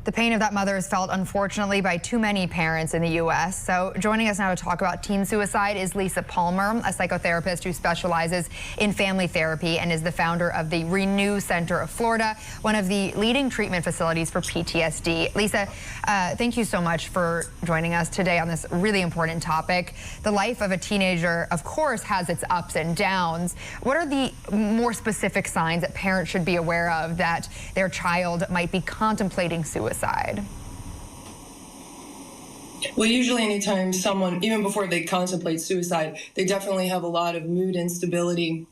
The pain of that mother is felt, unfortunately, by too many parents in the U.S. So joining us now to talk about teen suicide is Lisa Palmer, a psychotherapist who specializes in family therapy and is the founder of the RenewMe Center of Florida, one of the leading treatment facilities for PTSD. Lisa, thank you so much for joining us today on this really important topic. The life of a teenager, of course, has its ups and downs. What are the more specific signs that parents should be aware of that their child might be contemplating suicide? Well, usually anytime someone, even before they contemplate suicide, they definitely have a lot of mood instability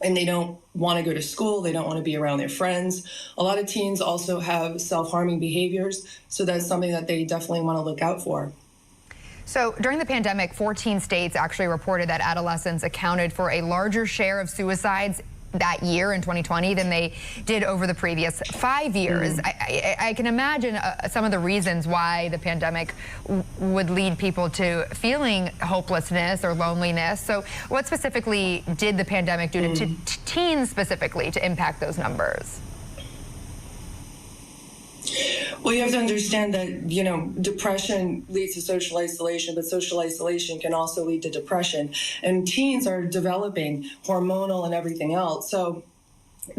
and they don't want to go to school. They don't want to be around their friends. A lot of teens also have self-harming behaviors, so that's something that they definitely want to look out for. So during the pandemic, 14 states actually reported that adolescents accounted for a larger share of suicides that year in 2020 than they did over the previous 5 years. I can imagine some of the reasons why the pandemic would lead people to feeling hopelessness or loneliness. So what specifically did the pandemic do to teens specifically to impact those numbers? Well, you have to understand that, depression leads to social isolation, but social isolation can also lead to depression. And teens are developing hormonal and everything else. So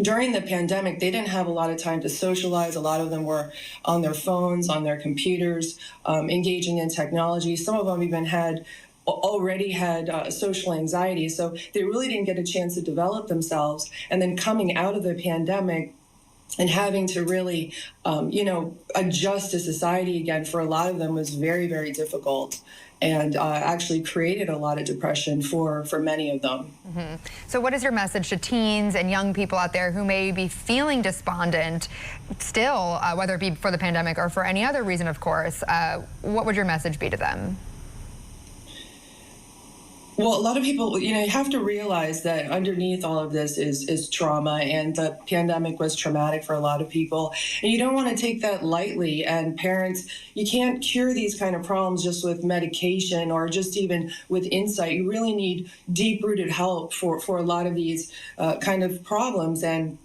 during the pandemic, they didn't have a lot of time to socialize. A lot of them were on their phones, on their computers, engaging in technology. Some of them even already had social anxiety. So they really didn't get a chance to develop themselves. And then coming out of the pandemic, and having to really, adjust to society again for a lot of them was very, very difficult, and actually created a lot of depression for many of them. So what is your message to teens and young people out there who may be feeling despondent still, whether it be for the pandemic or for any other reason, of course? What would your message be to them? Well, a lot of people, you have to realize that underneath all of this is trauma, and the pandemic was traumatic for a lot of people. And you don't want to take that lightly. And parents, you can't cure these kind of problems just with medication or just even with insight. You really need deep-rooted help for a lot of these kind of problems, and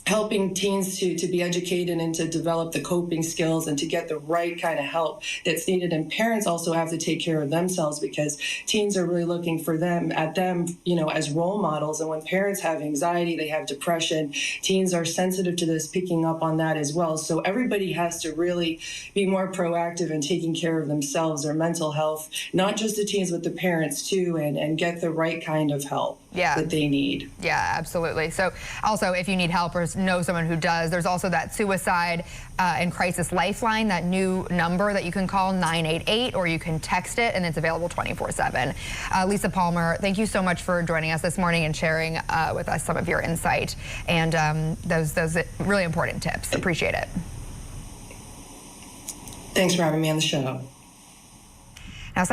helping teens to be educated and to develop the coping skills and to get the right kind of help that's needed. And parents also have to take care of themselves, because teens are really looking for them as role models. And when parents have anxiety, they have depression, teens are sensitive to this, picking up on that as well. So everybody has to really be more proactive in taking care of themselves, their mental health, not just the teens, but the parents too, and get the right kind of help that they need. Yeah, absolutely. So also, if you need help or know someone who does, there's also that suicide and crisis lifeline, that new number that you can call, 988, or you can text it, and it's available 24/7. Lisa Palmer, thank you so much for joining us this morning and sharing with us some of your insight and those really important tips. Appreciate it. Thanks for having me on the show. Now,